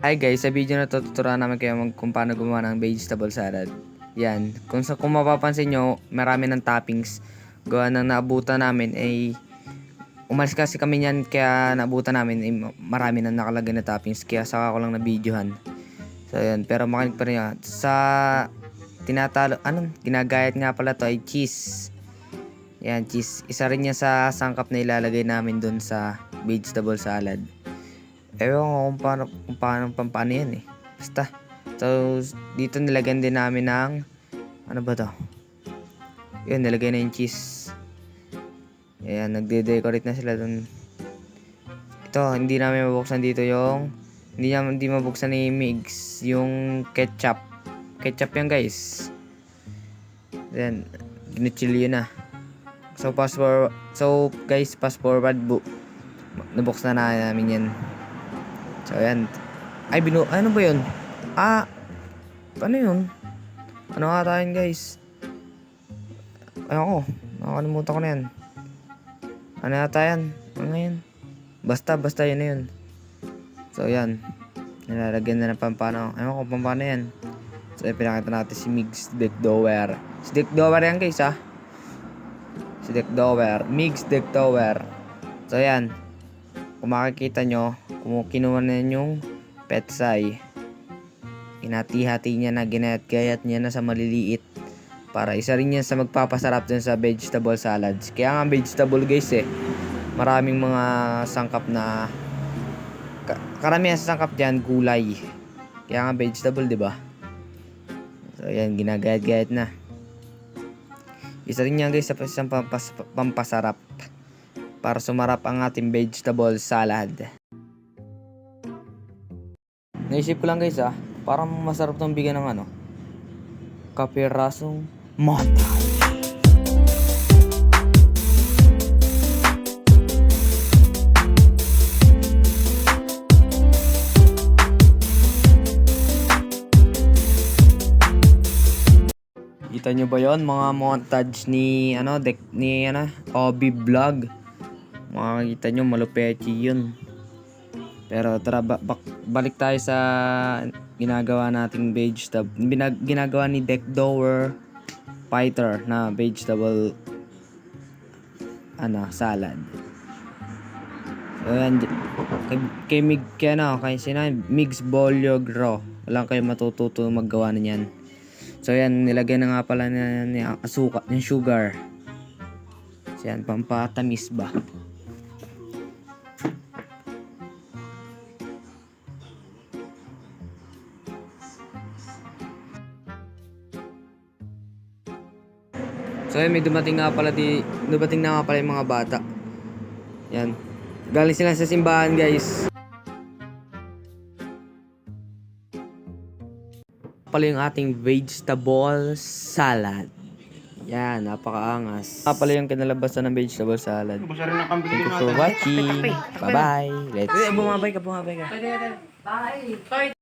Hi guys, sa video na to tuturuan namin kayo kung paano gumawa ng vegetable salad. Yan, kung mapapansin nyo, marami ng toppings. Gawa ng naabutan namin ay umalis kasi kami niyan, kaya naabutan namin ay marami nang nakalagay na toppings, kaya saka ko lang na videohan. So yan, pero makinig pa rin yan. Sa ginagayat nga pala to ay cheese. Yan, cheese. Isa rin yan sa sangkap na ilalagay namin dun sa vegetable salad. Ewan ko kung paano yan eh. Basta. So, dito nilagyan din namin ng ano ba to? Yun, nilagay na yung cheese. Ayan, nagde-decorate na sila dun. Ito, hindi namin mabuksan dito yung hindi mabuksan ni Migs yung ketchup. Ketchup yan guys. Then, ginuchilyo na. So, fast forward. Nabuksan na namin yan. So, ayan. Ano ba yun? Ano yun? Ano ata yun, guys? Ayoko. Nakakalimutan ko na yan. Ano ata yan? Ano yun? Basta yun na yun. So, ayan. Nilalagyan na ng pampano. Ayoko kung pampano yan. So, pinakita natin si Migs Dekdower. Si Dekdower yan, guys, ha? Si Dekdower. Migs Dekdower. So, ayan. Kung makikita nyo, kung kinuha na yung petsay, inati-hati niya na, ginayat-gayat niya na sa maliliit para isa rin yan sa magpapasarap dun sa vegetable salads. Kaya nga vegetable guys maraming mga sangkap na karamihan sa sangkap dyan gulay, kaya nga vegetable, diba? So yan, ginagayat-gayat na. Isa rin yan guys sa isang pampasarap para sumarap ang ating vegetable salad. Naisip ko lang guys parang masarap tong bigyan ng kapirasong montage. Kita nyo ba yon mga montage ni Obi Vlog? Makikita nyo malupechi yun. Pero tara, balik tayo sa ginagawa nating ginagawa ni Dekdower Fighter na vegetable salad. So yan, kay Migs Bolyogro, walang kayo matututo maggawa na yan. So yan, nilagay na nga pala ni asuka, ng sugar. So yan, pampatamis ba? So yan, dumating na nga pala yung mga bata. Yan. Galing sila sa simbahan, guys. Pala yung ating vegetable salad. Yan, napakaangas. Pala yung kinalabasan ng vegetable salad. Thank you for watching. Bye-bye. Let's see. Bumabay ka. Bye.